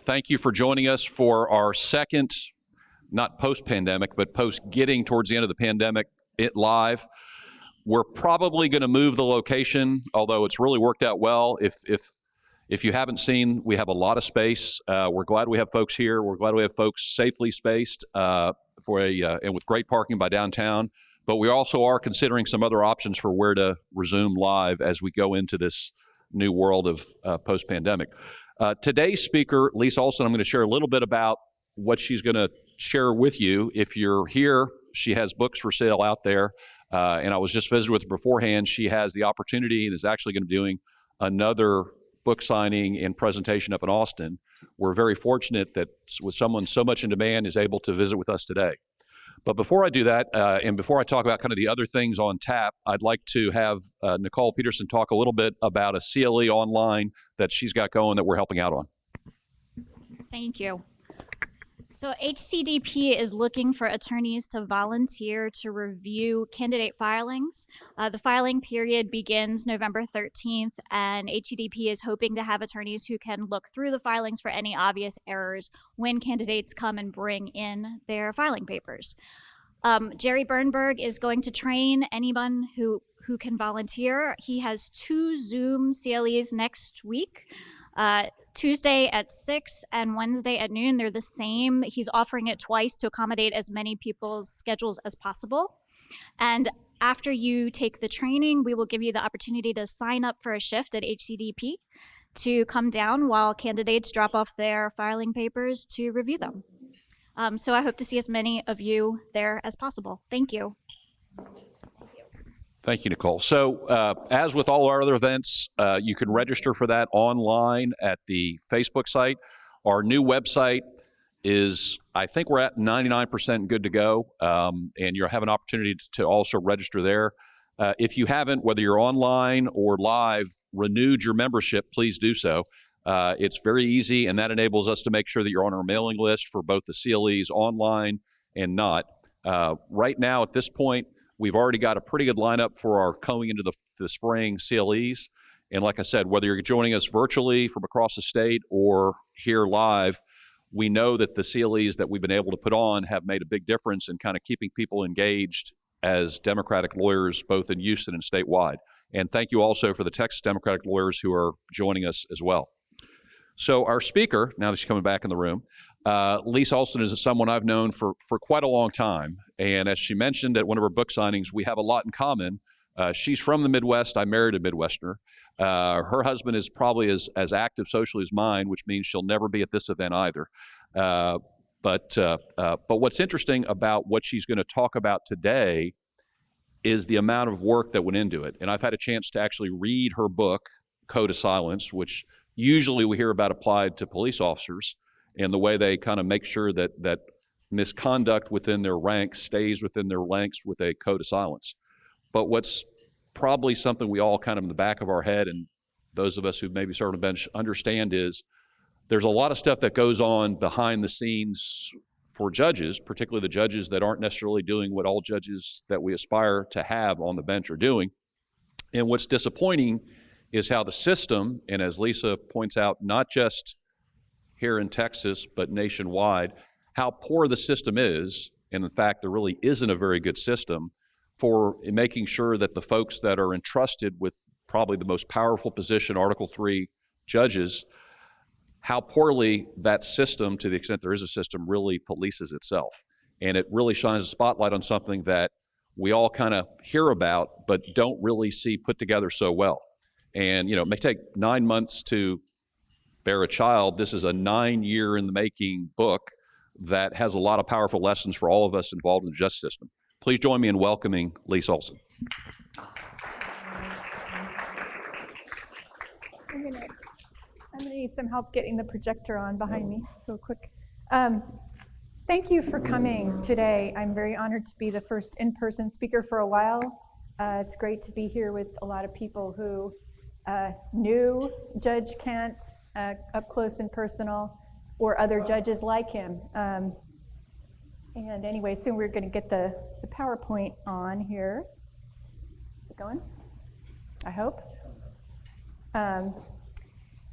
Thank you for joining us for our second, not post-pandemic, but post-getting towards the end of the pandemic, live. We're probably going to move the location, although it's really worked out well. If you haven't seen, we have a lot of space. We're glad we have folks here. We're glad we have folks safely spaced and with great parking by downtown. But we also are considering some other options for where to resume live as we go into this new world of post-pandemic. Today's speaker, Lise Olsen, I'm going to share a little bit about what she's going to share with you. If you're here, she has books for sale out there. And I was just visiting with her beforehand. She has the opportunity and is actually going to be doing another book signing and presentation up in Austin. We're very fortunate that with someone so much in demand is able to visit with us today. But before I do that, and before I talk about kind of the other things on tap, I'd like to have Nicole Peterson talk a little bit about a CLE online that she's got going that we're helping out on. Thank you. So HCDP is looking for attorneys to volunteer to review candidate filings. The filing period begins November 13th, and HCDP is hoping to have attorneys who can look through the filings for any obvious errors when candidates come and bring in their filing papers. Jerry Bernberg is going to train anyone who can volunteer. He has 2 Zoom CLEs next week. Tuesday at 6 and Wednesday at noon. They're the same. He's offering it twice to accommodate as many people's schedules as possible. And after you take the training, we will give you the opportunity to sign up for a shift at HCDP to come down while candidates drop off their filing papers to review them. So I hope to see as many of you there as possible. Thank you. Thank you, Nicole. So as with all our other events, you can register for that online at the Facebook site. Our new website is, I think we're at 99% good to go, and you'll have an opportunity to also register there. If you haven't, whether you're online or live, renewed your membership, please do so. It's very easy, and that enables us to make sure that you're on our mailing list for both the CLEs online and not. Right now, at this point, we've already got a pretty good lineup for our going into the spring CLEs. And like I said, whether you're joining us virtually from across the state or here live, we know that the CLEs that we've been able to put on have made a big difference in kind of keeping people engaged as Democratic lawyers, both in Houston and statewide. And thank you also for the Texas Democratic lawyers who are joining us as well. So our speaker, now that she's coming back in the room, Lise Olsen is someone I've known for quite a long time. And as she mentioned at one of her book signings, we have a lot in common. She's from the Midwest. I married a Midwesterner. Her husband is probably as active socially as mine, which means she'll never be at this event either. But what's interesting about what she's going to talk about today is the amount of work that went into it. And I've had a chance to actually read her book, Code of Silence, which usually we hear about applied to police officers and the way they kind of make sure that misconduct within their ranks stays within their ranks with a code of silence. But what's probably something we all kind of in the back of our head, and those of us who maybe served on the bench understand, is there's a lot of stuff that goes on behind the scenes for judges, particularly the judges that aren't necessarily doing what all judges that we aspire to have on the bench are doing. And what's disappointing is how the system, and as Lisa points out, not just here in Texas, but nationwide, how poor the system is, and in fact, there really isn't a very good system for making sure that the folks that are entrusted with probably the most powerful position, Article III judges, how poorly that system, to the extent there is a system, really polices itself. And it really shines a spotlight on something that we all kind of hear about, but don't really see put together so well. And, you know, it may take 9 months to bear a child. This is a 9-year in the making book that has a lot of powerful lessons for all of us involved in the justice system. Please join me in welcoming Lise Olsen. I'm gonna need some help getting the projector on behind me real quick. Thank you for coming today. I'm very honored to be the first in-person speaker for a while. It's great to be here with a lot of people who knew Judge Kent up close and personal, or other judges like him. And anyway, soon we're going to get the PowerPoint on here. Is it going? I hope.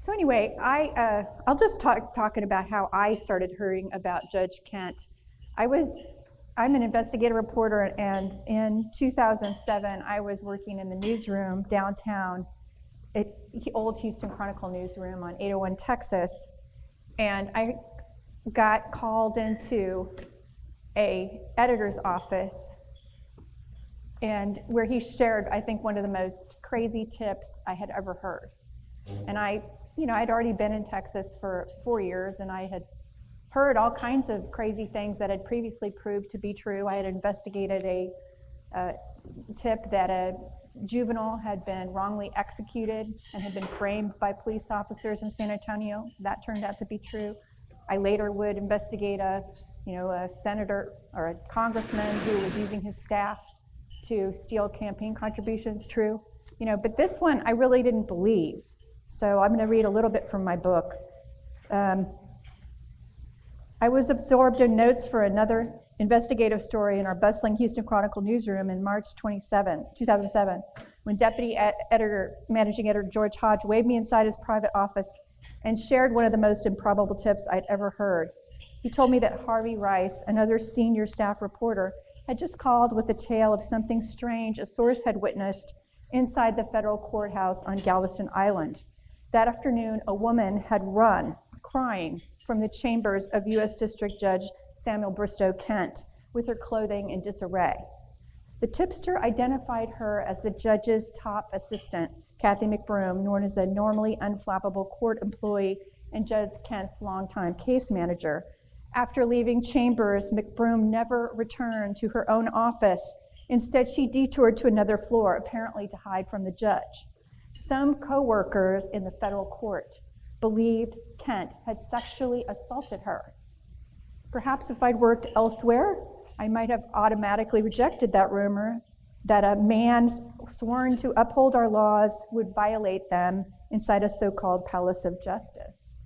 So anyway, I'll just talking about how I started hearing about Judge Kent. I'm an investigative reporter, and in 2007, I was working in the newsroom downtown at old Houston Chronicle newsroom on 801 Texas, and I got called into a editor's office, and where he shared, I think, one of the most crazy tips I had ever heard. And I'd already been in Texas for 4 years, and I had heard all kinds of crazy things that had previously proved to be true. I had investigated a tip that a juvenile had been wrongly executed and had been framed by police officers in San Antonio. That turned out to be true. I later would investigate a senator or a congressman who was using his staff to steal campaign contributions. True, but this one I really didn't believe. So I'm going to read a little bit from my book. I was absorbed in notes for another investigative story in our bustling Houston Chronicle newsroom in March 2007, when Deputy Managing Editor George Hodge waved me inside his private office and shared one of the most improbable tips I'd ever heard. He told me that Harvey Rice, another senior staff reporter, had just called with a tale of something strange a source had witnessed inside the federal courthouse on Galveston Island. That afternoon, a woman had run, crying, from the chambers of U.S. District Judge Samuel Bristow Kent with her clothing in disarray. The tipster identified her as the judge's top assistant, Cathy McBroom, known as a normally unflappable court employee and Judge Kent's longtime case manager. After leaving chambers, McBroom never returned to her own office. Instead, she detoured to another floor, apparently to hide from the judge. Some co-workers in the federal court believed Kent had sexually assaulted her. Perhaps if I'd worked elsewhere, I might have automatically rejected that rumor that a man sworn to uphold our laws would violate them inside a so-called palace of justice.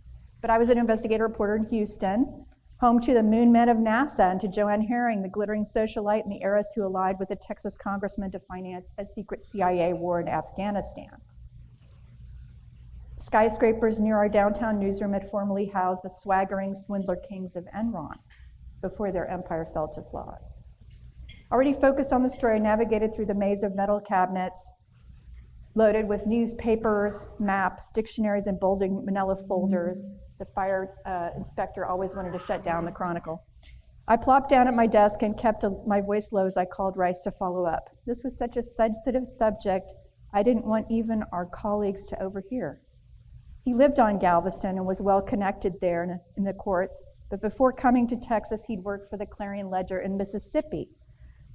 But I was an investigative reporter in Houston, home to the moon men of NASA and to Joanne Herring, the glittering socialite and the heiress who allied with a Texas congressman to finance a secret CIA war in Afghanistan. Skyscrapers near our downtown newsroom had formerly housed the swaggering swindler kings of Enron before their empire fell to flawed. Already focused on the story, I navigated through the maze of metal cabinets loaded with newspapers, maps, dictionaries, and bulging manila folders. The fire inspector always wanted to shut down the Chronicle. I plopped down at my desk and kept my voice low as I called Rice to follow up. This was such a sensitive subject, I didn't want even our colleagues to overhear. He lived on Galveston and was well connected there in the courts, but before coming to Texas, he'd worked for the Clarion Ledger in Mississippi.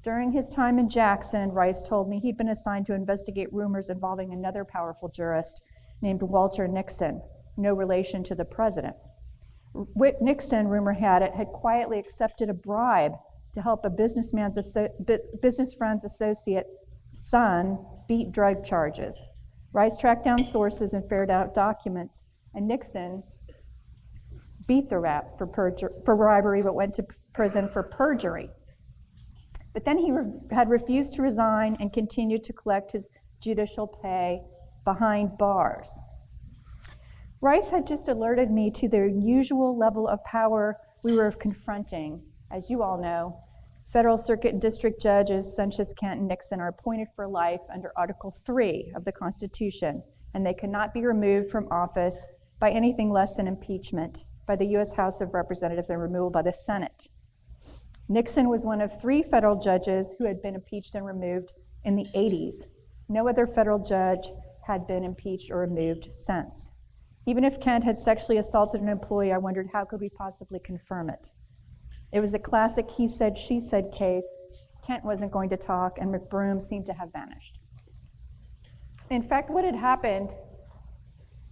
During his time in Jackson, Rice told me he'd been assigned to investigate rumors involving another powerful jurist named Walter Nixon, no relation to the president. Nixon, rumor had it, had quietly accepted a bribe to help a business friend's associate son beat drug charges. Rice tracked down sources and ferreted out documents, and Nixon beat the rap for bribery, but went to prison for perjury. But then he had refused to resign and continued to collect his judicial pay behind bars. Rice had just alerted me to the unusual level of power we were confronting. As you all know, Federal Circuit and District Judges Sanchez, Kent, and Nixon are appointed for life under Article 3 of the Constitution, and they cannot be removed from office by anything less than impeachment by the U.S. House of Representatives and removal by the Senate. Nixon was one of 3 federal judges who had been impeached and removed in the 80s. No other federal judge had been impeached or removed since. Even if Kent had sexually assaulted an employee, I wondered how could we possibly confirm it? It was a classic he said, she said case. Kent wasn't going to talk, and McBroom seemed to have vanished. In fact, what had happened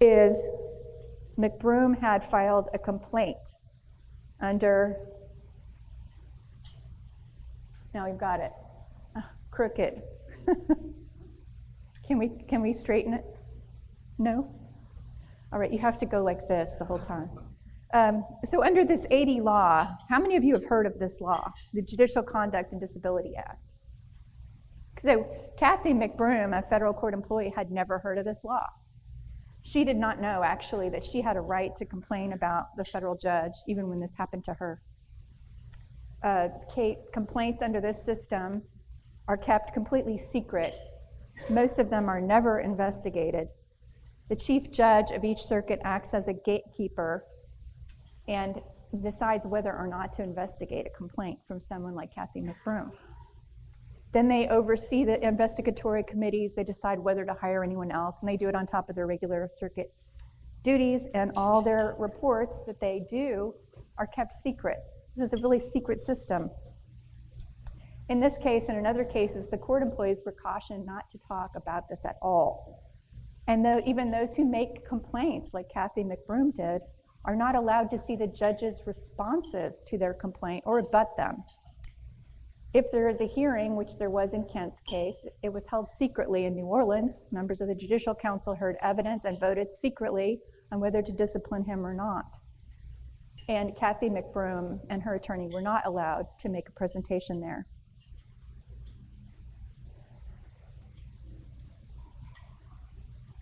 is McBroom had filed a complaint under, now we've got it, crooked. Can we straighten it? No? All right, you have to go like this the whole time. So under this 80 law, how many of you have heard of this law, the Judicial Conduct and Disability Act? So Cathy McBroom, a federal court employee, had never heard of this law. She did not know, actually, that she had a right to complain about the federal judge, even when this happened to her. Kate, complaints under this system are kept completely secret. Most of them are never investigated. The chief judge of each circuit acts as a gatekeeper and decides whether or not to investigate a complaint from someone like Cathy McBroom. Then they oversee the investigatory committees. They decide whether to hire anyone else, and they do it on top of their regular circuit duties, and all their reports that they do are kept secret. This is a really secret system. In this case and in other cases, the court employees were cautioned not to talk about this at all. And even those who make complaints, like Cathy McBroom did, are not allowed to see the judge's responses to their complaint or rebut them. If there is a hearing, which there was in Kent's case, it was held secretly in New Orleans. Members of the Judicial Council heard evidence and voted secretly on whether to discipline him or not. And Cathy McBroom and her attorney were not allowed to make a presentation there.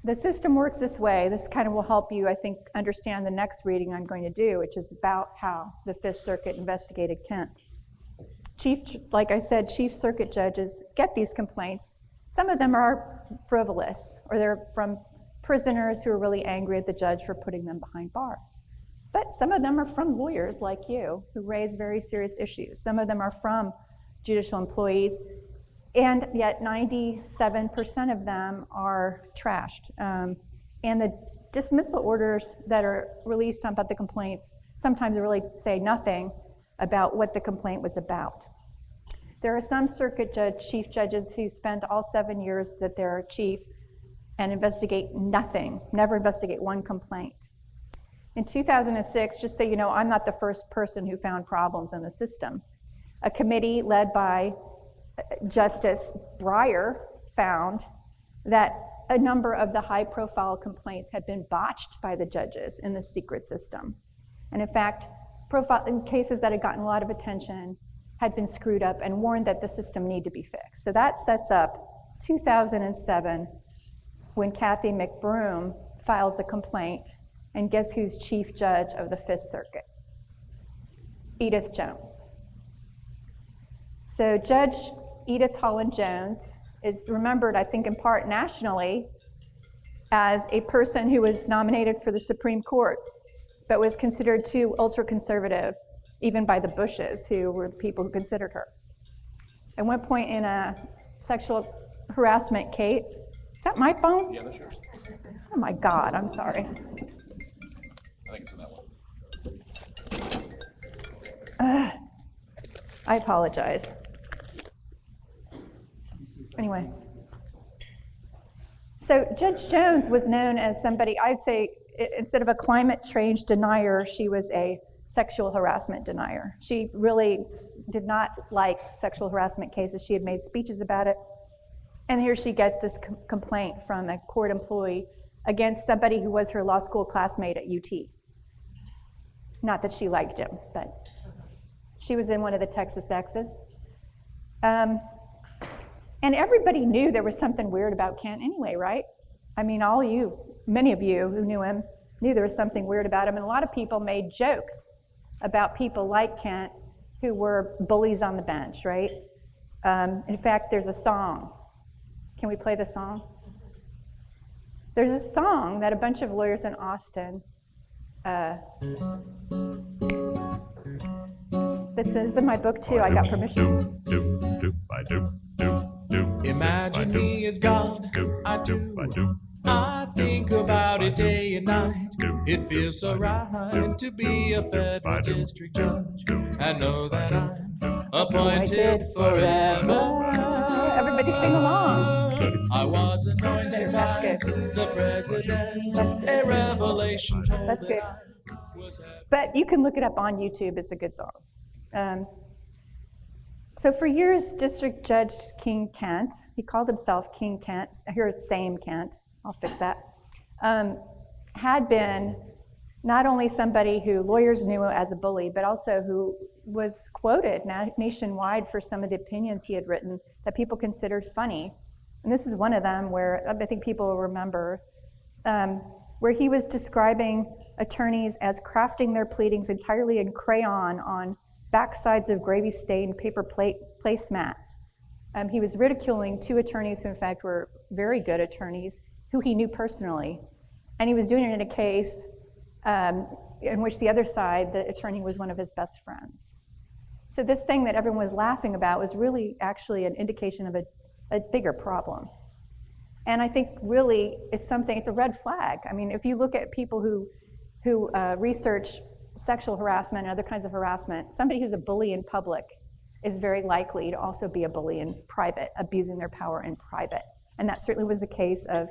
The system works this way. This kind of will help you, I think, understand the next reading I'm going to do, which is about how the Fifth Circuit investigated Kent. Like I said, chief circuit judges get these complaints. Some of them are frivolous, or they're from prisoners who are really angry at the judge for putting them behind bars. But some of them are from lawyers like you who raise very serious issues. Some of them are from judicial employees, and yet 97% of them are trashed. And the dismissal orders that are released about the complaints sometimes really say nothing about what the complaint was about. There are some circuit chief judges who spend all 7 years that they're chief and investigate nothing, never investigate one complaint. In 2006, just so you know, I'm not the first person who found problems in the system. A committee led by Justice Breyer found that a number of the high-profile complaints had been botched by the judges in the secret system. And in fact, in cases that had gotten a lot of attention had been screwed up, and warned that the system needed to be fixed. So that sets up 2007, when Cathy McBroom files a complaint, and guess who's chief judge of the Fifth Circuit? Edith Jones. So Judge Edith Holland Jones is remembered, I think, in part nationally as a person who was nominated for the Supreme Court, but was considered too ultra-conservative, even by the Bushes, who were the people who considered her. At one point in a sexual harassment case, is that my phone? Yeah, that's yours. Oh my God, I'm sorry. I think it's in that one. I apologize. Anyway, so Judge Jones was known as somebody, I'd say, instead of a climate change denier, she was a sexual harassment denier. She really did not like sexual harassment cases. She had made speeches about it. And here she gets this complaint from a court employee against somebody who was her law school classmate at UT. Not that she liked him, but she was in one of the Texas X's. And everybody knew there was something weird about Kent anyway, right? I mean, many of you who knew him knew there was something weird about him, and a lot of people made jokes about people like Kent who were bullies on the bench, right? In fact, there's a song. Can we play the song? There's a song that a bunch of lawyers in Austin that says in my book too, I got permission. Imagine me as God, I do. I think about it day and night. It feels so right to be a federal district judge. I know that I'm appointed forever. Everybody sing along. I was anointed by the president. A revelation told That's good. that I was heaven. But you can look it up on YouTube. It's a good song. So for years, District Judge King Kent, he called himself King Kent, here's Same Kent, I'll fix that, had been not only somebody who lawyers knew as a bully, but also who was quoted nationwide for some of the opinions he had written that people considered funny. And this is one of them where I think people will remember. where he was describing attorneys as crafting their pleadings entirely in crayon on backsides of gravy-stained paper placemats. He was ridiculing two attorneys who in fact were very good attorneys, who he knew personally. And he was doing it in a case in which the other side, the attorney, was one of his best friends. So this thing that everyone was laughing about was really actually an indication of a bigger problem. And I think really it's a red flag. I mean, if you look at people who research sexual harassment and other kinds of harassment, somebody who's a bully in public is very likely to also be a bully in private, abusing their power in private. And that certainly was the case of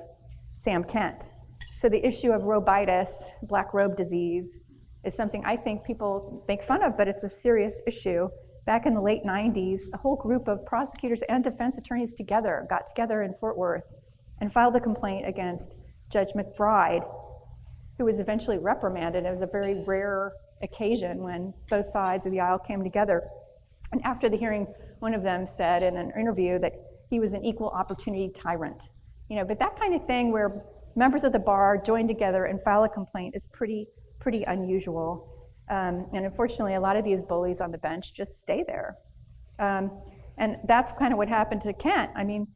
Sam Kent. So the issue of robitis, black robe disease, is something I think people make fun of, but it's a serious issue. Back in the late 90s, a whole group of prosecutors and defense attorneys got together in Fort Worth and filed a complaint against Judge McBride, who was eventually reprimanded. It was a very rare occasion when both sides of the aisle came together. And after the hearing, one of them said in an interview that he was an equal opportunity tyrant. But that kind of thing where members of the bar join together and file a complaint is pretty unusual. And unfortunately, a lot of these bullies on the bench just stay there. And that's kind of what happened to Kent. I mean,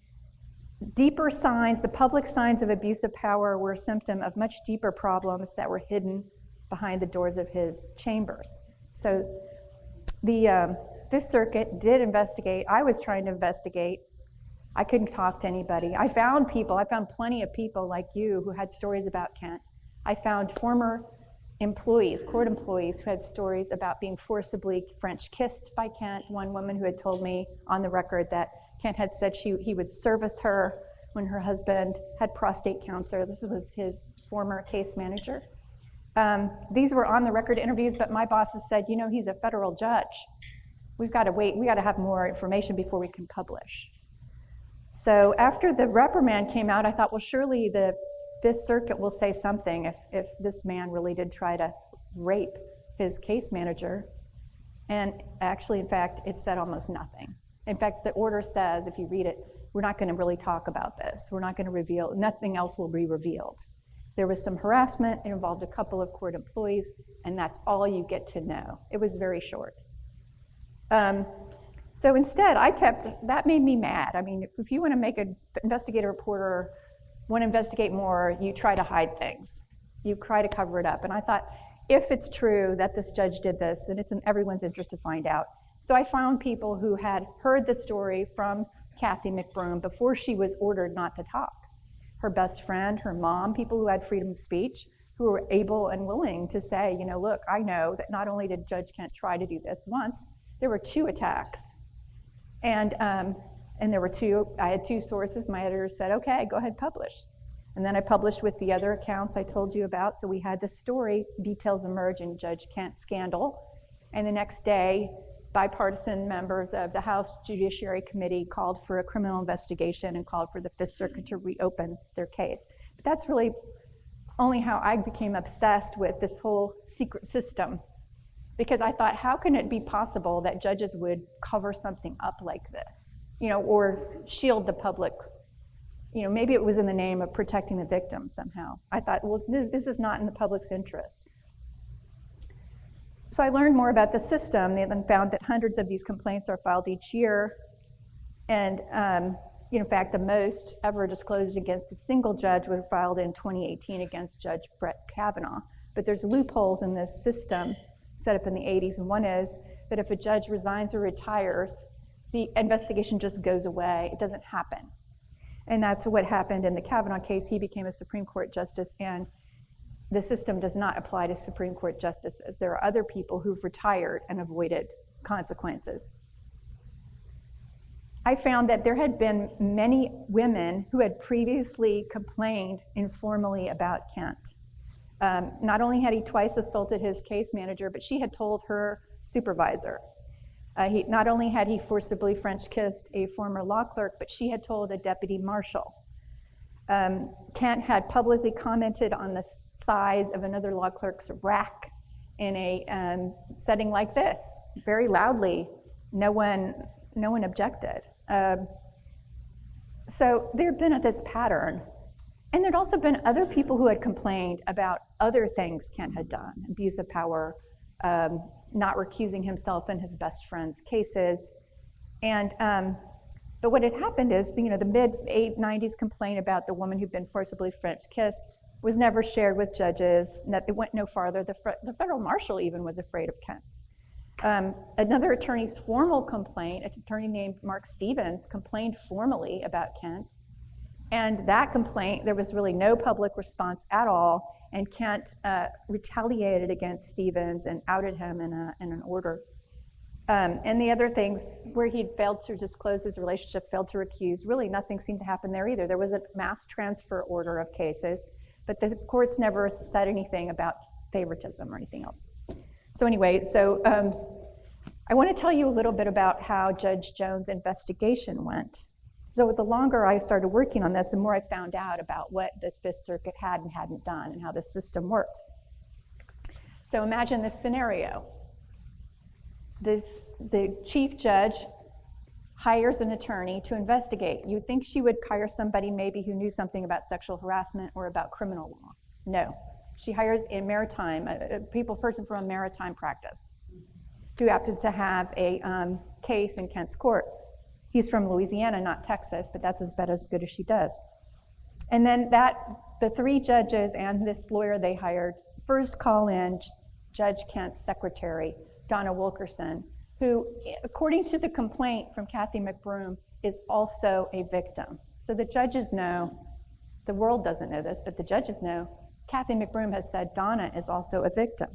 deeper signs, the public signs of abuse of power were a symptom of much deeper problems that were hidden behind the doors of his chambers. So the Fifth Circuit did investigate. I was trying to investigate. I couldn't talk to anybody. I found plenty of people like you who had stories about Kent. I found former employees, court employees, who had stories about being forcibly French kissed by Kent. One woman who had told me on the record that Kent had said he would service her when her husband had prostate cancer. This was his former case manager. These were on the record interviews, but my bosses said, he's a federal judge. We've got to wait. We got to have more information before we can publish. So after the reprimand came out, I thought, well, surely the Fifth Circuit will say something if this man really did try to rape his case manager. And actually, in fact, it said almost nothing. In fact, the order says, if you read it, we're not going to really talk about this. We're not going to reveal, nothing else will be revealed. There was some harassment. It involved a couple of court employees, and that's all you get to know. It was very short. So instead, that made me mad. I mean, if you want to make an investigative reporter want to investigate more, you try to hide things. You try to cover it up. And I thought, if it's true that this judge did this, then it's in everyone's interest to find out. So I found people who had heard the story from Cathy McBroom before she was ordered not to talk. Her best friend, her mom, people who had freedom of speech, who were able and willing to say, look, I know that not only did Judge Kent try to do this once, there were 2 attacks. And there were 2, I had 2 sources. My editor said, okay, go ahead, publish. And then I published with the other accounts I told you about. So we had the story, details emerge in Judge Kent's scandal. And the next day, bipartisan members of the House Judiciary Committee called for a criminal investigation and called for the Fifth Circuit to reopen their case. But that's really only how I became obsessed with this whole secret system. Because I thought, how can it be possible that judges would cover something up like this? Or shield the public. Maybe it was in the name of protecting the victim somehow. I thought, well, this is not in the public's interest. So I learned more about the system and found that hundreds of these complaints are filed each year. And in fact, the most ever disclosed against a single judge were filed in 2018 against Judge Brett Kavanaugh. But there's loopholes in this system set up in the 80s. And one is that if a judge resigns or retires, the investigation just goes away. It doesn't happen. And that's what happened in the Kavanaugh case. He became a Supreme Court justice, and the system does not apply to Supreme Court justices. There are other people who've retired and avoided consequences. I found that there had been many women who had previously complained informally about Kent. Not only had he twice assaulted his case manager, but she had told her supervisor. Not only had he forcibly French kissed a former law clerk, but she had told a deputy marshal. Kent had publicly commented on the size of another law clerk's rack in a setting like this, very loudly. No one objected. So there had been this pattern. And there'd also been other people who had complained about other things Kent had done, abuse of power, not recusing himself in his best friend's cases. And, but what had happened is, the mid-90s complaint about the woman who'd been forcibly French kissed was never shared with judges. It went no farther. The federal marshal even was afraid of Kent. Another attorney's formal complaint, an attorney named Mark Stevens, complained formally about Kent. And that complaint, there was really no public response at all, and Kent retaliated against Stevens and outed him in an order. And the other things where he'd failed to disclose his relationship, failed to recuse, really nothing seemed to happen there either. There was a mass transfer order of cases, but the courts never said anything about favoritism or anything else. So anyway, I want to tell you a little bit about how Judge Jones' investigation went. So the longer I started working on this, the more I found out about what the Fifth Circuit had and hadn't done and how the system worked. So imagine this scenario. The chief judge hires an attorney to investigate. You'd think she would hire somebody maybe who knew something about sexual harassment or about criminal law. No, she hires a person from a maritime practice who happens to have a case in Kent's court. He's from Louisiana, not Texas, but that's about as good as she does. And then the three judges and this lawyer they hired first call in Judge Kent's secretary, Donna Wilkerson, who, according to the complaint from Cathy McBroom, is also a victim. So the judges know, the world doesn't know this, but the judges know, Cathy McBroom has said Donna is also a victim.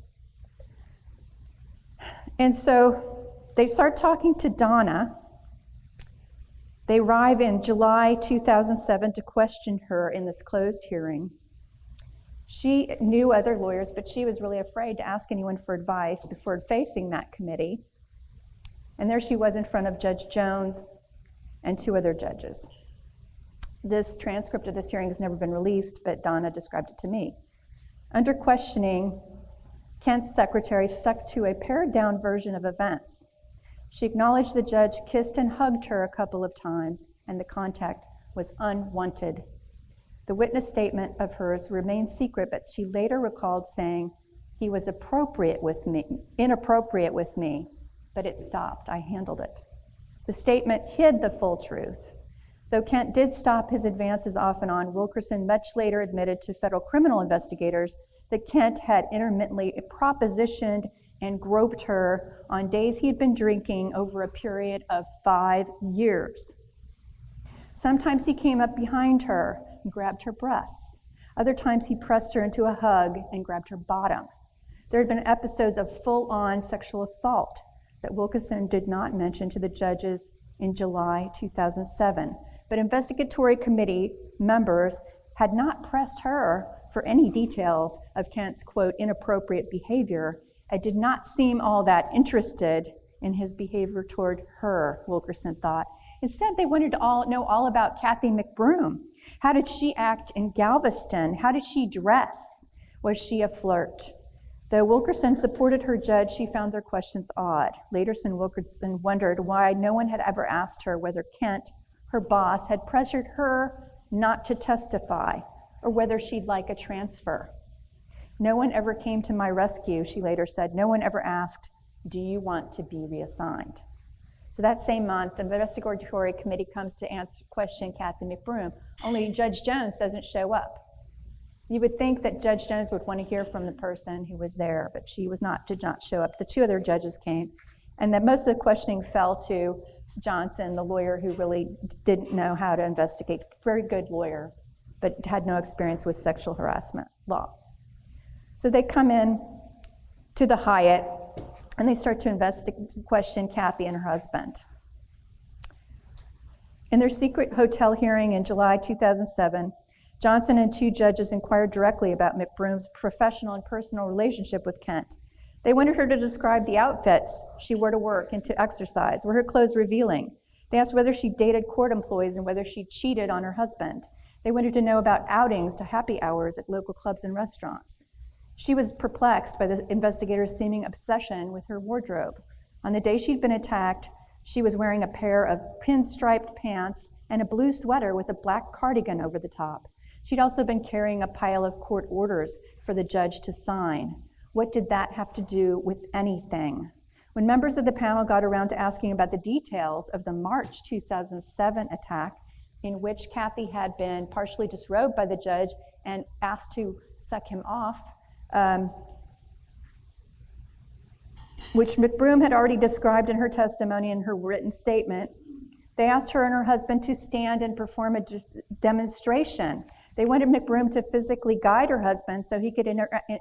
And so they start talking to Donna. They arrive in July 2007 to question her in this closed hearing. She knew other lawyers, but she was really afraid to ask anyone for advice before facing that committee. And there she was in front of Judge Jones and two other judges. This transcript of this hearing has never been released, but Donna described it to me. Under questioning, Kent's secretary stuck to a pared-down version of events. She acknowledged the judge kissed and hugged her a couple of times, and the contact was unwanted. The witness statement of hers remained secret, but she later recalled saying, "He was inappropriate with me, but it stopped. I handled it." The statement hid the full truth. Though Kent did stop his advances off and on, Wilkerson much later admitted to federal criminal investigators that Kent had intermittently propositioned and groped her on days he'd been drinking over a period of 5 years. Sometimes he came up behind her and grabbed her breasts. Other times he pressed her into a hug and grabbed her bottom. There had been episodes of full-on sexual assault that Wilkerson did not mention to the judges in July 2007. But investigatory committee members had not pressed her for any details of Kent's, quote, inappropriate behavior, and did not seem all that interested in his behavior toward her, Wilkerson thought. Instead, they wanted to know all about Cathy McBroom. How did she act in Galveston? How did she dress? Was she a flirt? Though Wilkerson supported her judge, she found their questions odd. Later, Wilkerson wondered why no one had ever asked her whether Kent, her boss, had pressured her not to testify, or whether she'd like a transfer. "No one ever came to my rescue," she later said. "No one ever asked, 'Do you want to be reassigned?'" So that same month, the investigatory committee comes to question Cathy McBroom. Only Judge Jones doesn't show up. You would think that Judge Jones would want to hear from the person who was there, but she did not show up. The two other judges came, and that most of the questioning fell to Johnson, the lawyer who really didn't know how to investigate. Very good lawyer, but had no experience with sexual harassment law. So they come in to the Hyatt, and they start to question Cathy and her husband. In their secret hotel hearing in July 2007, Johnson and two judges inquired directly about McBroom's professional and personal relationship with Kent. They wanted her to describe the outfits she wore to work and to exercise. Were her clothes revealing? They asked whether she dated court employees and whether she cheated on her husband. They wanted to know about outings to happy hours at local clubs and restaurants. She was perplexed by the investigators' seeming obsession with her wardrobe. On the day she'd been attacked, she was wearing a pair of pinstriped pants and a blue sweater with a black cardigan over the top. She'd also been carrying a pile of court orders for the judge to sign. What did that have to do with anything? When members of the panel got around to asking about the details of the March 2007 attack, in which Cathy had been partially disrobed by the judge and asked to suck him off, which McBroom had already described in her testimony in her written statement, they asked her and her husband to stand and perform a demonstration. They wanted McBroom to physically guide her husband so he could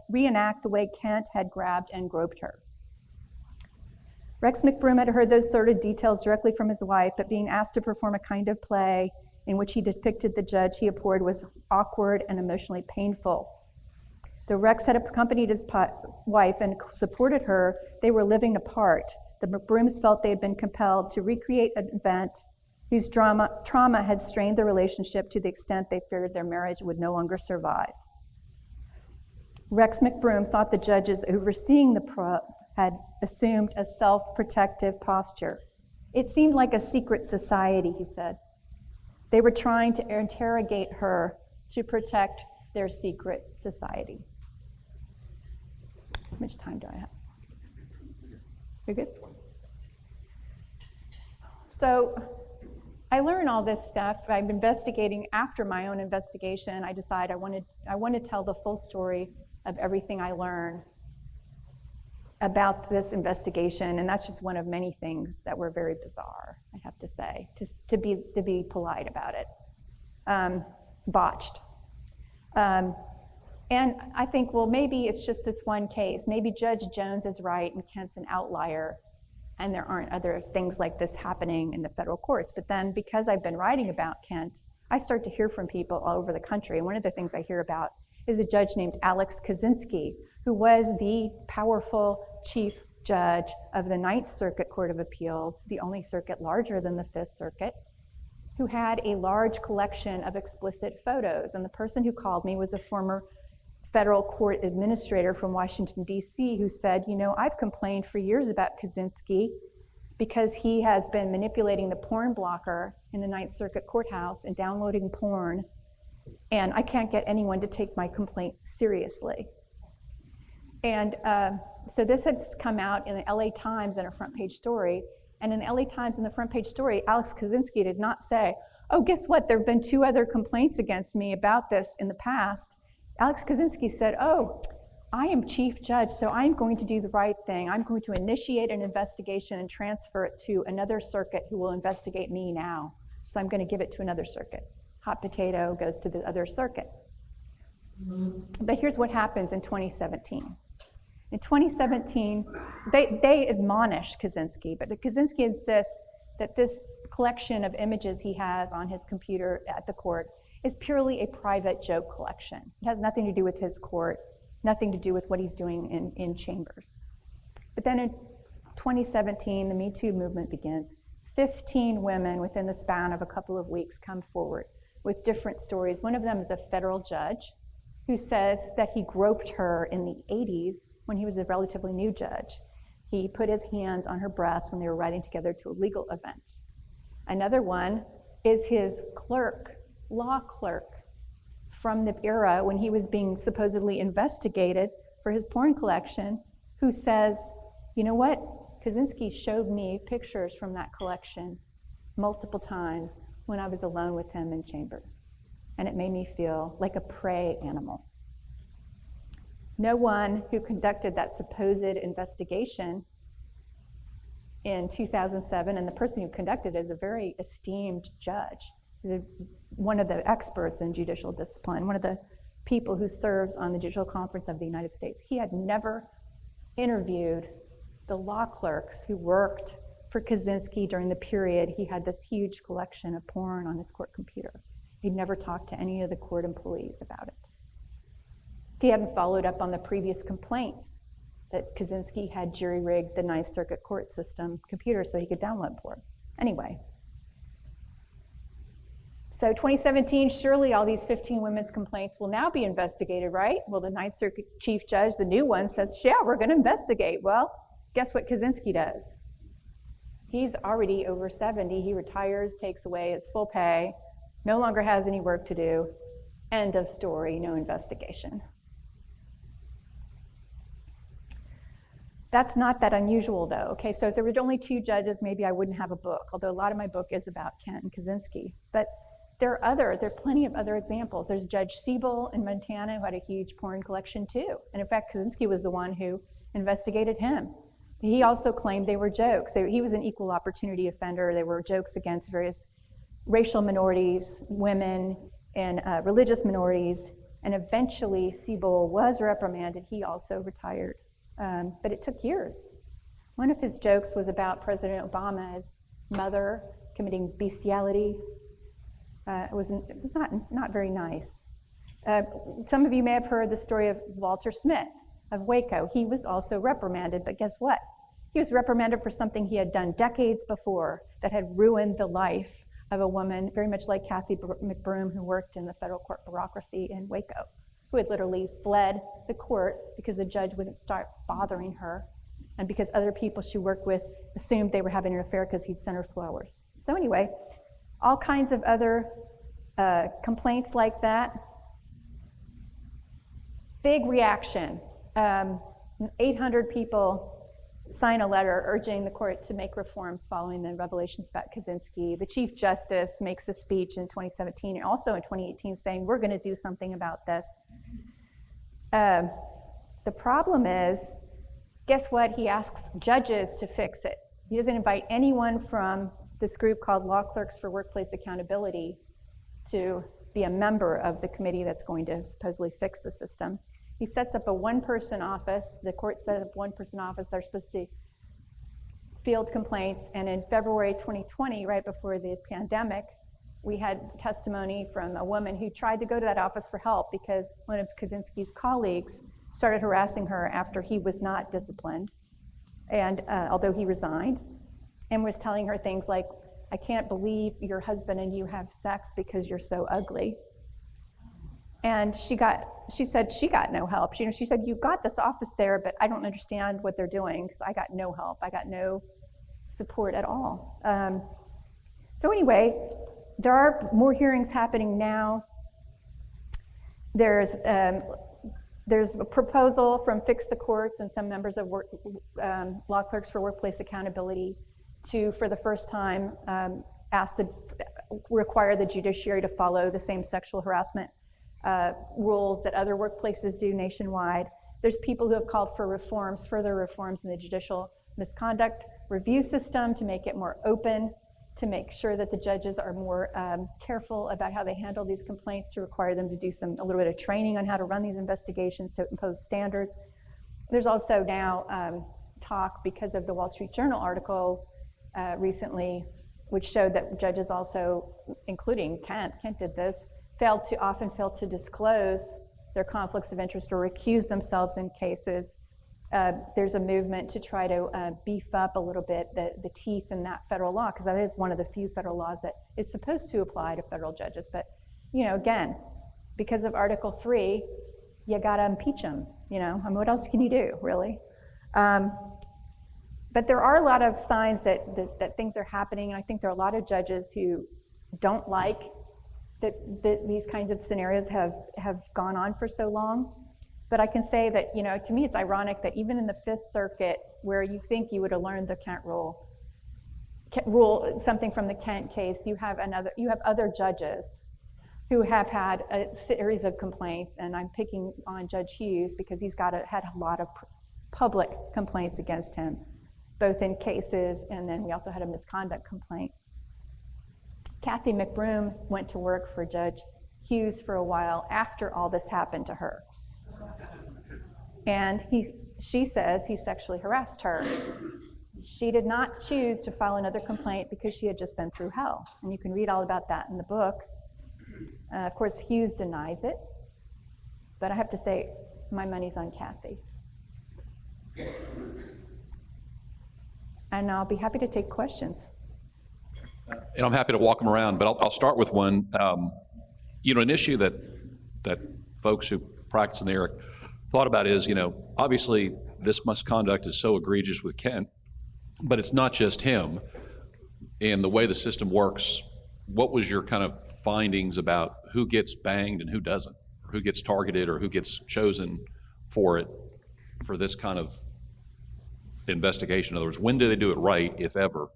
reenact the way Kent had grabbed and groped her. Rex McBroom had heard those sort of details directly from his wife, but being asked to perform a kind of play in which he depicted the judge he abhorred was awkward and emotionally painful. Though Rex had accompanied his wife and supported her, they were living apart. The McBrooms felt they had been compelled to recreate an event whose trauma had strained their relationship to the extent they feared their marriage would no longer survive. Rex McBroom thought the judges overseeing the had assumed a self-protective posture. It seemed like a secret society, he said. They were trying to interrogate her to protect their secret society. How much time do I have? You're good? So I learned all this stuff. I'm investigating. After my own investigation, I decided I want to tell the full story of everything I learned about this investigation, and that's just one of many things that were very bizarre, I have to say, to be polite about it. Botched. And I think, well, maybe it's just this one case. Maybe Judge Jones is right and Kent's an outlier, and there aren't other things like this happening in the federal courts. But then, because I've been writing about Kent, I start to hear from people all over the country. And one of the things I hear about is a judge named Alex Kozinski, who was the powerful chief judge of the Ninth Circuit Court of Appeals, the only circuit larger than the Fifth Circuit, who had a large collection of explicit photos. And the person who called me was a former federal court administrator from Washington, D.C., who said, you know, I've complained for years about Kozinski because he has been manipulating the porn blocker in the Ninth Circuit courthouse and downloading porn, and I can't get anyone to take my complaint seriously. And so this has come out in the LA Times in a front page story, and in the LA Times in the front page story, Alex Kozinski did not say, oh, guess what, there have been 2 other complaints against me about this in the past. Alex Kozinski said, oh, I am chief judge, so I'm going to do the right thing. I'm going to initiate an investigation and transfer it to another circuit who will investigate me now. So I'm going to give it to another circuit. Hot potato goes to the other circuit. But here's what happens in 2017. In 2017, they admonish Kozinski, but Kozinski insists that this collection of images he has on his computer at the court is purely a private joke collection. It has nothing to do with his court, nothing to do with what he's doing in chambers. But then in 2017, the Me Too movement begins. 15 women within the span of a couple of weeks come forward with different stories. One of them is a federal judge who says that he groped her in the 80s when he was a relatively new judge. He put his hands on her breast when they were riding together to a legal event. Another one is his clerk, law clerk, from the era when he was being supposedly investigated for his porn collection, who says, you know what, Kozinski showed me pictures from that collection multiple times when I was alone with him in chambers, and it made me feel like a prey animal. No one who conducted that supposed investigation in 2007, and the person who conducted it is a very esteemed judge, one of the experts in judicial discipline, one of the people who serves on the Judicial Conference of the United States. He had never interviewed the law clerks who worked for Kozinski during the period he had this huge collection of porn on his court computer. He'd never talked to any of the court employees about it. He hadn't followed up on the previous complaints that Kozinski had jury-rigged the Ninth Circuit court system computer so he could download porn. Anyway, so 2017, surely all these 15 women's complaints will now be investigated, right? Well, the Ninth Circuit chief judge, the new one, says, yeah, we're going to investigate. Well, guess what Kozinski does? He's already over 70. He retires, takes away his full pay, no longer has any work to do, End of story, no investigation. That's not that unusual though, okay? So if there were only 2 judges, maybe I wouldn't have a book, although a lot of my book is about Kent and Kozinski. But there are plenty of other examples. There's Judge Siebel in Montana who had a huge porn collection too. And in fact, Kozinski was the one who investigated him. He also claimed they were jokes. So he was an equal opportunity offender. They were jokes against various racial minorities, women, and religious minorities. And eventually Siebel was reprimanded. He also retired. But it took years. One of his jokes was about President Obama's mother committing bestiality. It was not very nice. Some of you may have heard the story of Walter Smith of Waco. He was also reprimanded, but guess what? He was reprimanded for something he had done decades before that had ruined the life of a woman, very much like Cathy McBroom, who worked in the federal court bureaucracy in Waco, who had literally fled the court because the judge wouldn't start bothering her, and because other people she worked with assumed they were having an affair because he'd sent her flowers. So anyway, all kinds of other complaints like that. Big reaction. 800 people sign a letter urging the court to make reforms following the revelations about Kozinski. The Chief Justice makes a speech in 2017 and also in 2018 saying, we're going to do something about this. The problem is, guess what? He asks judges to fix it. He doesn't invite anyone from this group called Law Clerks for Workplace Accountability to be a member of the committee that's going to supposedly fix the system. He sets up a one-person office. The court set up a one-person office. They're supposed to field complaints. And in February 2020, right before the pandemic, we had testimony from a woman who tried to go to that office for help because one of Kozinski's colleagues started harassing her after he was not disciplined, and although he resigned, and was telling her things like, I can't believe your husband and you have sex because you're so ugly. And she said she got no help. She said, you've got this office there, but I don't understand what they're doing because I got no help. I got no support at all. So anyway, there are more hearings happening now. There's a proposal from Fix the Courts and some members of Law Clerks for Workplace Accountability to, for the first time, require the judiciary to follow the same sexual harassment rules that other workplaces do nationwide. There's people who have called for reforms, further reforms in the judicial misconduct review system to make it more open, to make sure that the judges are more careful about how they handle these complaints, to require them to do a little bit of training on how to run these investigations, to impose standards. There's also now talk because of the Wall Street Journal article recently, which showed that judges also, including Kent did this, often fail to disclose their conflicts of interest or recuse themselves in cases. There's a movement to try to beef up a little bit the teeth in that federal law, because that is one of the few federal laws that is supposed to apply to federal judges. But, again, because of Article 3, you gotta impeach them, and what else can you do, really? But there are a lot of signs that things are happening, and I think there are a lot of judges who don't like that these kinds of scenarios have gone on for so long. But I can say that, to me it's ironic that even in the Fifth Circuit, where you think you would have learned the Kent rule, something from the Kent case, you have other judges who have had a series of complaints, and I'm picking on Judge Hughes because he's had a lot of public complaints against him, both in cases, and then we also had a misconduct complaint. Cathy McBroom went to work for Judge Hughes for a while after all this happened to her. And she says he sexually harassed her. She did not choose to file another complaint because she had just been through hell. And you can read all about that in the book. Of course, Hughes denies it. But I have to say, my money's on Cathy. And I'll be happy to take questions. And I'm happy to walk them around, but I'll start with one. An issue that folks who practice in the area thought about is, obviously this misconduct is so egregious with Kent, but it's not just him. And the way the system works what was your kind of findings about who gets banged and who doesn't, or who gets targeted or who gets chosen for it, for this kind of investigation? In other words, when do they do it right, if ever?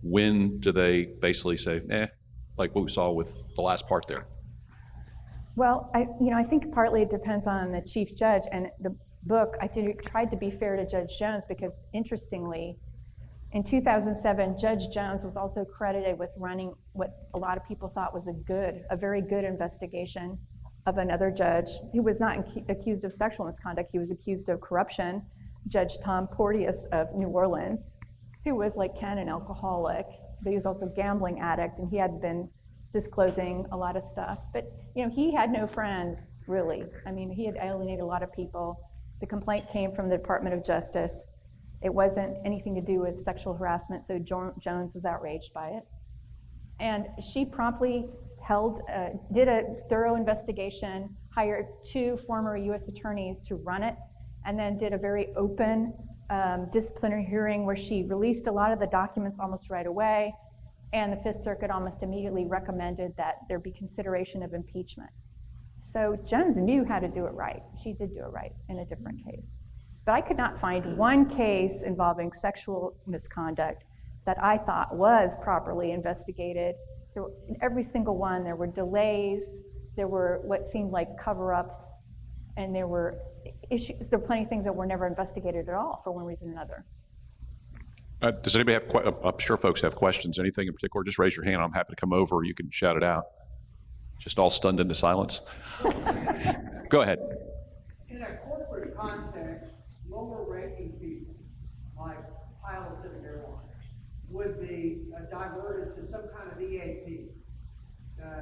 When do they basically say, like what we saw with the last part there? Well, I think partly it depends on the chief judge, and the book, I tried to be fair to Judge Jones because, interestingly, in 2007, Judge Jones was also credited with running what a lot of people thought was a very good investigation of another judge who was not accused of sexual misconduct. He was accused of corruption, Judge Tom Porteous of New Orleans, who was, like Ken, an alcoholic, but he was also a gambling addict, and he had been disclosing a lot of stuff. But he had no friends, really. I mean, he had alienated a lot of people. The complaint came from the Department of Justice. It wasn't anything to do with sexual harassment, so Jones was outraged by it. And she promptly did a thorough investigation, hired 2 former U.S. attorneys to run it, and then did a very open disciplinary hearing where she released a lot of the documents almost right away, and the Fifth Circuit almost immediately recommended that there be consideration of impeachment. So Jones knew how to do it right. She did do it right in a different case. But I could not find one case involving sexual misconduct that I thought was properly investigated. In every single one, there were delays, there were what seemed like cover-ups, and there were issues. There were plenty of things that were never investigated at all for one reason or another. Does anybody have, I'm sure folks have questions, anything in particular? Just raise your hand. I'm happy to come over. You can shout it out. Just all stunned into silence. Go ahead. In a corporate context, lower-ranking people, like pilots in airlines, would be diverted to some kind of EAP.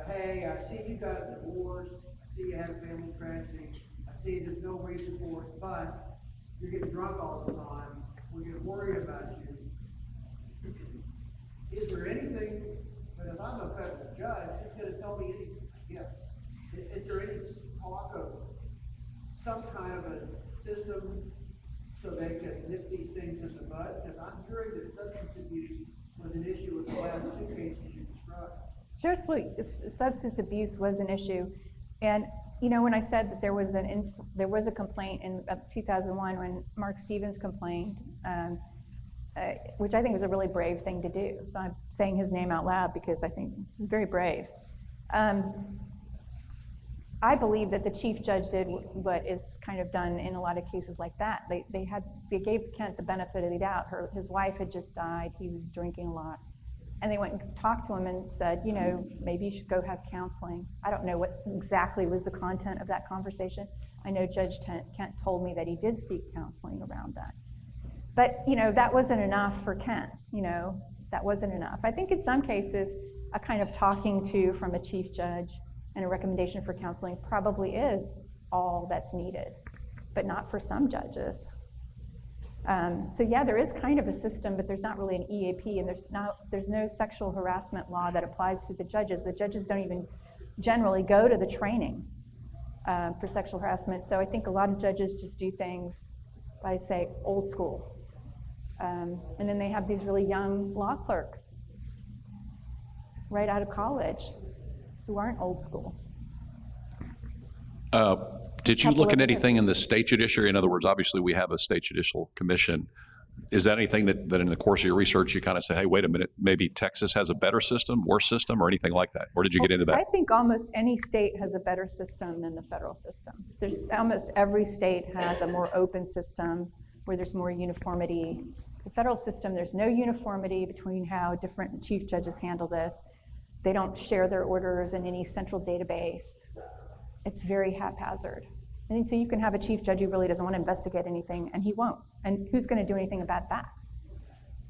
Hey, I see you got a divorce. I see you had a family tragedy. I see there's no reason for it, but you're getting drunk all the time. We're going to worry about you. Is there anything, but if I'm a federal judge, it's going to tell me anything? Yes. Is there any talk of some kind of a system so they can nip these things in the bud? Because I'm hearing that substance abuse was an issue with the last 2 cases you described. Seriously, substance abuse was an issue. And when I said that there was a complaint in 2001 when Mark Stevens complained, which I think was a really brave thing to do. So I'm saying his name out loud because I think he's very brave. I believe that the chief judge did what is kind of done in a lot of cases like that. They gave Kent the benefit of the doubt. His wife had just died. He was drinking a lot. And they went and talked to him and said, maybe you should go have counseling. I don't know what exactly was the content of that conversation. I know Judge Kent told me that he did seek counseling around that. But, that wasn't enough for Kent. That wasn't enough. I think in some cases, a kind of talking to from a chief judge and a recommendation for counseling probably is all that's needed, but not for some judges. So yeah, there is kind of a system, but there's not really an EAP, and there's no sexual harassment law that applies to the judges. The judges don't even generally go to the training for sexual harassment. So I think a lot of judges just do things, I say, old school. And then they have these really young law clerks right out of college who aren't old school. Did you look at anything in the state judiciary? In other words, obviously we have a state judicial commission. Is that anything that in the course of your research you kind of say, hey, wait a minute, maybe Texas has a better system, worse system, or anything like that? Or did you get into that? I think almost any state has a better system than the federal system. Almost every state has a more open system where there's more uniformity. The federal system, there's no uniformity between how different chief judges handle this. They don't share their orders in any central database. It's very haphazard. And so you can have a chief judge who really doesn't want to investigate anything, and he won't. And who's going to do anything about that?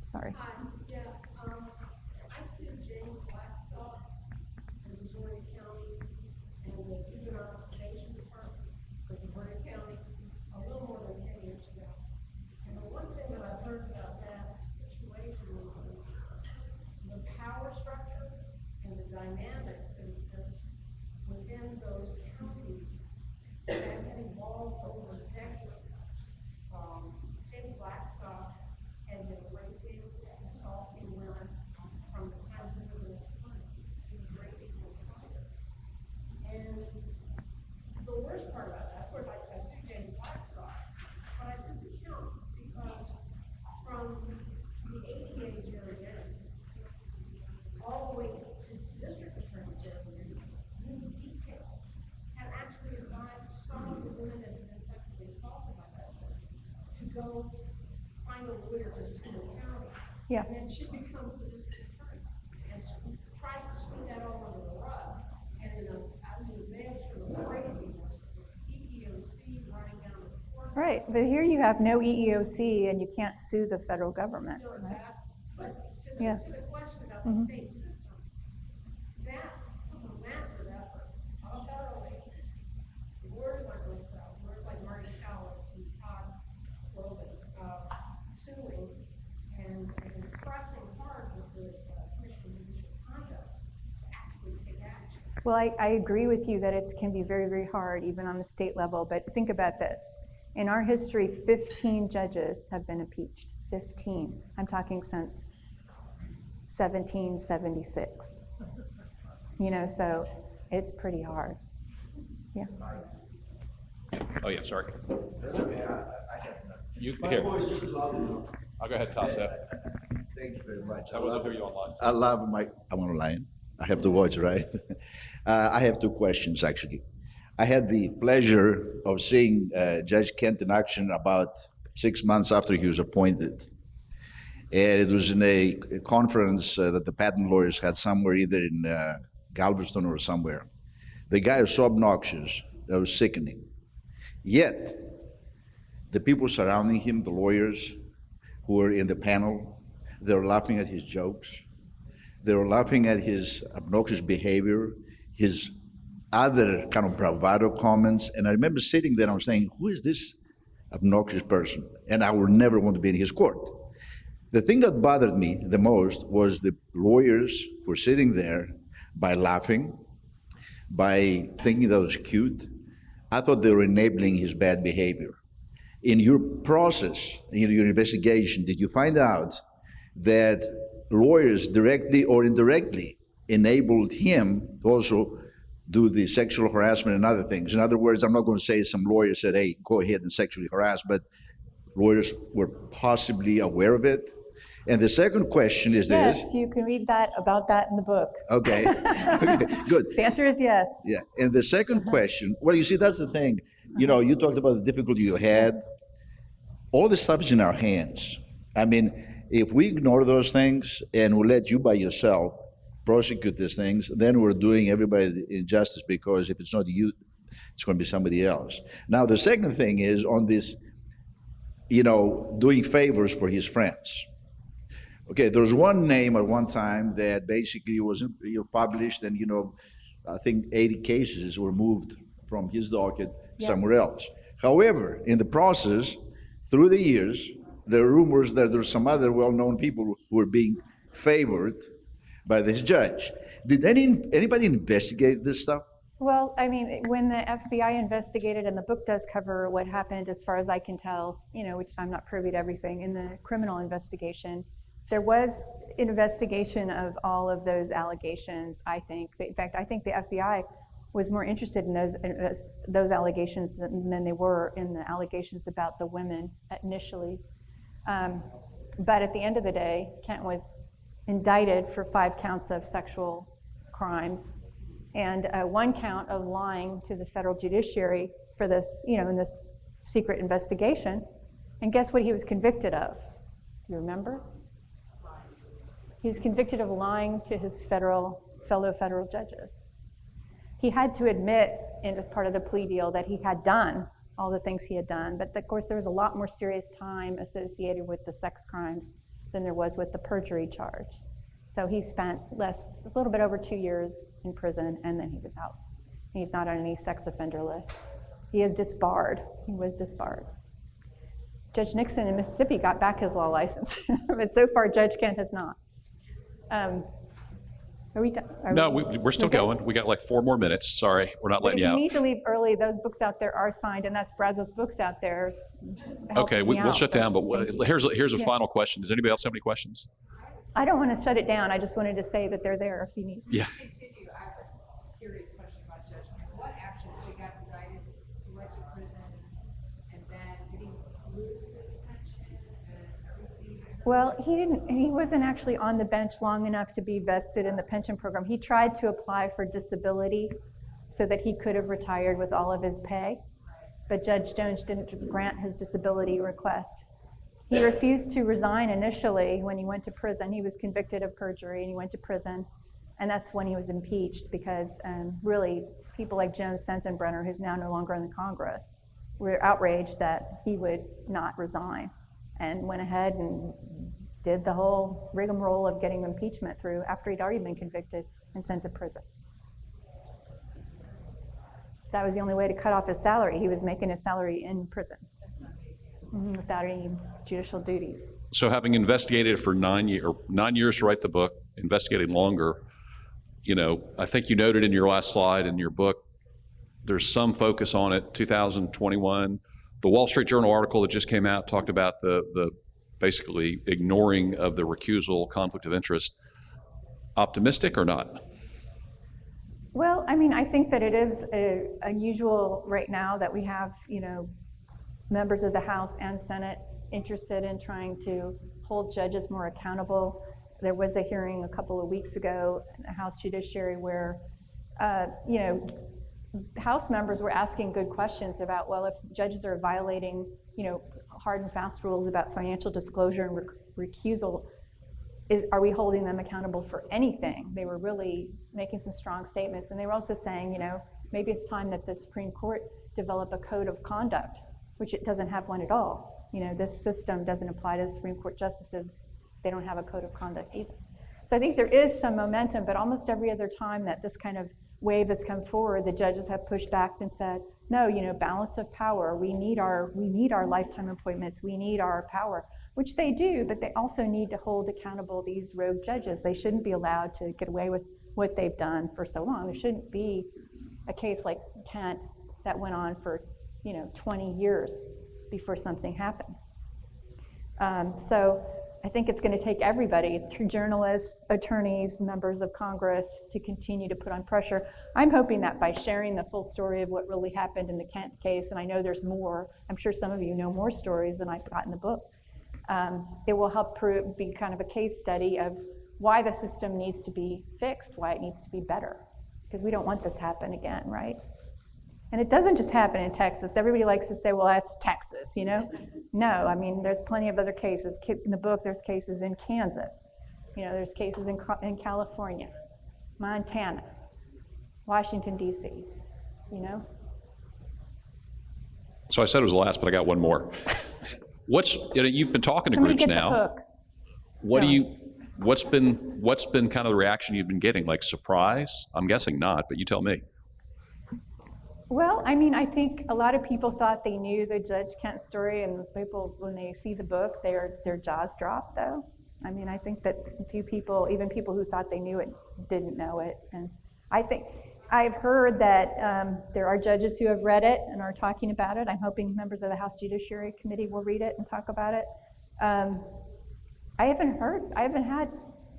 Sorry. Yeah, I sued James Blackstock in Missouri County and the Juvenile Probation Department for Missouri County a little more than 10 years ago. And the one thing that I've heard about that situation is the power structure and the dynamics that exist within those counties that have evolved over decades. James Blackstock had been raping and assaulting women from the time he was an attorney. Yeah. And then she becomes the district attorney and tries to sweep that all under the rug. And then, the mail's from the crazy ones, EEOC running down the court. Right, but here you have no EEOC and you can't sue the federal government, No, right? that, but Yeah. to the question about the state system, that was a massive effort of federal agencies. The lawyers like myself, lawyers like Marty Cowles and Todd Slogan, suing and pressing hard with the Commission on Judicial Conduct to actually take action. Well, I agree with you that it can be very, very hard, even on the state level, but think about this. In our history, 15 judges have been impeached. 15. I'm talking since 1776. So it's pretty hard. Yeah. Oh, yeah, sorry. You, here. I'll go ahead and toss that. Thank you very much. I will hear you online. I'm online. I have to watch, right? I have two questions, actually. I had the pleasure of seeing Judge Kent in action about 6 months after he was appointed. And it was in a conference that the patent lawyers had somewhere, either in Galveston or somewhere. The guy was so obnoxious, that was sickening. Yet, the people surrounding him, the lawyers who were in the panel, they were laughing at his jokes. They were laughing at his obnoxious behavior, his other kind of bravado comments. And I remember sitting there and I was saying, who is this obnoxious person? And I would never want to be in his court. The thing that bothered me the most was the lawyers who were sitting there by laughing, by thinking that was cute. I thought they were enabling his bad behavior. In your process, in your investigation, did you find out that lawyers directly or indirectly enabled him to also do the sexual harassment and other things? In other words, I'm not going to say some lawyer said, hey, go ahead and sexually harass, but lawyers were possibly aware of it. And the second question is this. Yes, you can read about that in the book. Okay, okay, good. The answer is yes. Yeah, and the second question, well, you see, that's the thing. You talked about the difficulty you had. All the stuff is in our hands. I mean, if we ignore those things and we let you by yourself prosecute these things, then we're doing everybody injustice, because if it's not you, it's going to be somebody else. Now, the second thing is on this, doing favors for his friends. Okay, there was one name at one time that basically was published, and I think 80 cases were moved from his docket somewhere else. However, in the process, through the years, there are rumors that there are some other well-known people who were being favored by this judge. Did anybody investigate this stuff? Well, I mean, when the FBI investigated, and the book does cover what happened as far as I can tell, which I'm not privy to everything, in the criminal investigation, there was an investigation of all of those allegations, I think. In fact, I think the FBI was more interested in those allegations than they were in the allegations about the women initially. But at the end of the day, Kent was indicted for 5 counts of sexual crimes and 1 count of lying to the federal judiciary for this, in this secret investigation. And guess what he was convicted of? Do you remember? He was convicted of lying to his fellow federal judges. He had to admit, as part of the plea deal, that he had done all the things he had done. But of course, there was a lot more serious time associated with the sex crimes than there was with the perjury charge. So he spent a little bit over 2 years in prison, and then he was out. He's not on any sex offender list. He is disbarred. He was disbarred. Judge Nixon in Mississippi got back his law license, but so far Judge Kent has not. Are we done? No, we're still going. We got like 4 more minutes. Sorry, we're not letting you If out. you need to leave early, those books out there are signed, and that's Brazos Books out there. Okay, we'll shut down, but Thank you. here's a final question. Does anybody else have any questions? I don't want to shut it down. I just wanted to say that they're there if you need. Yeah. Continue, I have a curious question about Judge Kent. What actions he got indicted, he went to prison, and then did he lose his pension and everything? Well, he wasn't actually on the bench long enough to be vested in the pension program. He tried to apply for disability so that he could have retired with all of his pay, but Judge Jones didn't grant his disability request. He refused to resign initially when he went to prison. He was convicted of perjury and he went to prison. And that's when he was impeached because really people like Joan Sensenbrenner, who's now no longer in the Congress, were outraged that he would not resign and went ahead and did the whole rigmarole of getting impeachment through after he'd already been convicted and sent to prison. That was the only way to cut off his salary. He was making his salary in prison without any judicial duties. So having investigated for 9 years to write the book, investigating longer, you know, I think you noted in your last slide in your book, there's some focus on it, 2021. The Wall Street Journal article that just came out talked about the basically ignoring of the recusal conflict of interest. Optimistic or not? Well, I mean, I think that it is unusual right now that we have, you know, members of the House and Senate interested in trying to hold judges more accountable. There was a hearing a couple of weeks ago in the House Judiciary where, you know, House members were asking good questions about, well, if judges are violating, you know, hard and fast rules about financial disclosure and recusal, are we holding them accountable for anything? They were really making some strong statements, and they were also saying, you know, maybe it's time that the Supreme Court develop a code of conduct, which it doesn't have one at all. You know, this system doesn't apply to the Supreme Court justices. They don't have a code of conduct either. So I think there is some momentum, but almost every other time that this kind of wave has come forward, the judges have pushed back and said, no, you know, balance of power. We need our lifetime appointments. We need our power, which they do, but they also need to hold accountable these rogue judges. They shouldn't be allowed to get away with what they've done for so long. There shouldn't be a case like Kent that went on for, you know, 20 years before something happened. So I think it's going to take everybody, through journalists, attorneys, members of Congress, to continue to put on pressure. I'm hoping that by sharing the full story of what really happened in the Kent case, and I know there's more, I'm sure some of you know more stories than I've got in the book, it will help be kind of a case study of why the system needs to be fixed, why it needs to be better, because we don't want this to happen again, right? And it doesn't just happen in Texas. Everybody likes to say, well, that's Texas, you know? No, I mean, there's plenty of other cases. In the book, there's cases in Kansas. You know, there's cases in California, Montana, Washington, D.C., you know? So I said it was the last, but I got one more. You know, you've been talking to Somebody groups get now. the hook. What's been kind of the reaction you've been getting? Like surprise? I'm guessing not, but you tell me. Well, I mean, I think a lot of people thought they knew the Judge Kent story, and people, when they see the book, their jaws drop, though. I mean, I think that a few people, even people who thought they knew it, didn't know it. And I think I've heard that there are judges who have read it and are talking about it. I'm hoping members of the House Judiciary Committee will read it and talk about it. I haven't had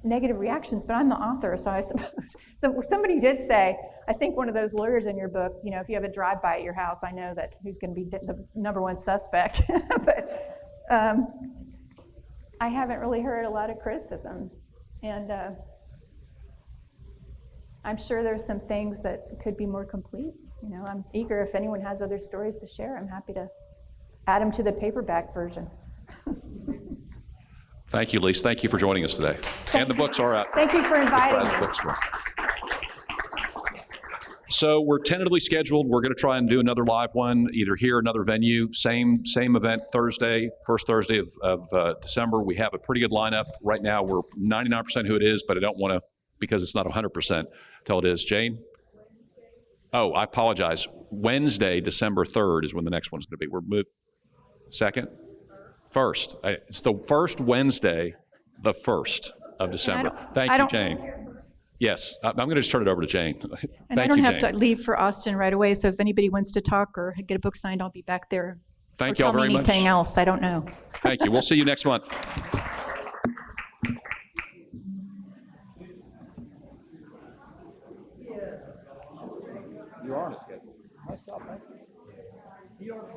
negative reactions, but I'm the author, so I suppose. So somebody did say, I think one of those lawyers in your book, you know, if you have a drive-by at your house, I know that who's going to be the number one suspect. But I haven't really heard a lot of criticism. And I'm sure there's some things that could be more complete. You know, I'm eager, if anyone has other stories to share, I'm happy to add them to the paperback version. Thank you, Lise. Thank you for joining us today. And the books are out. Thank you for inviting me. Bookstore. So we're tentatively scheduled. We're going to try and do another live one, either here or another venue. Same event, Thursday, first Thursday of December. We have a pretty good lineup. Right now, we're 99% who it is, but I don't want to, because it's not 100%, tell it is. Jane? Oh, I apologize. Wednesday, December 3rd is when the next one's going to be. We're moved. Second? First. It's the first Wednesday, the 1st of December. Thank you, Jane. Yes, I'm going to just turn it over to Jane. And I don't have to leave for Austin right away, so if anybody wants to talk or get a book signed, I'll be back there. Thank you all very much. Or tell me anything else, I don't know. Thank you. We'll see you next month. You are on a schedule. Nice job, thank you. You don't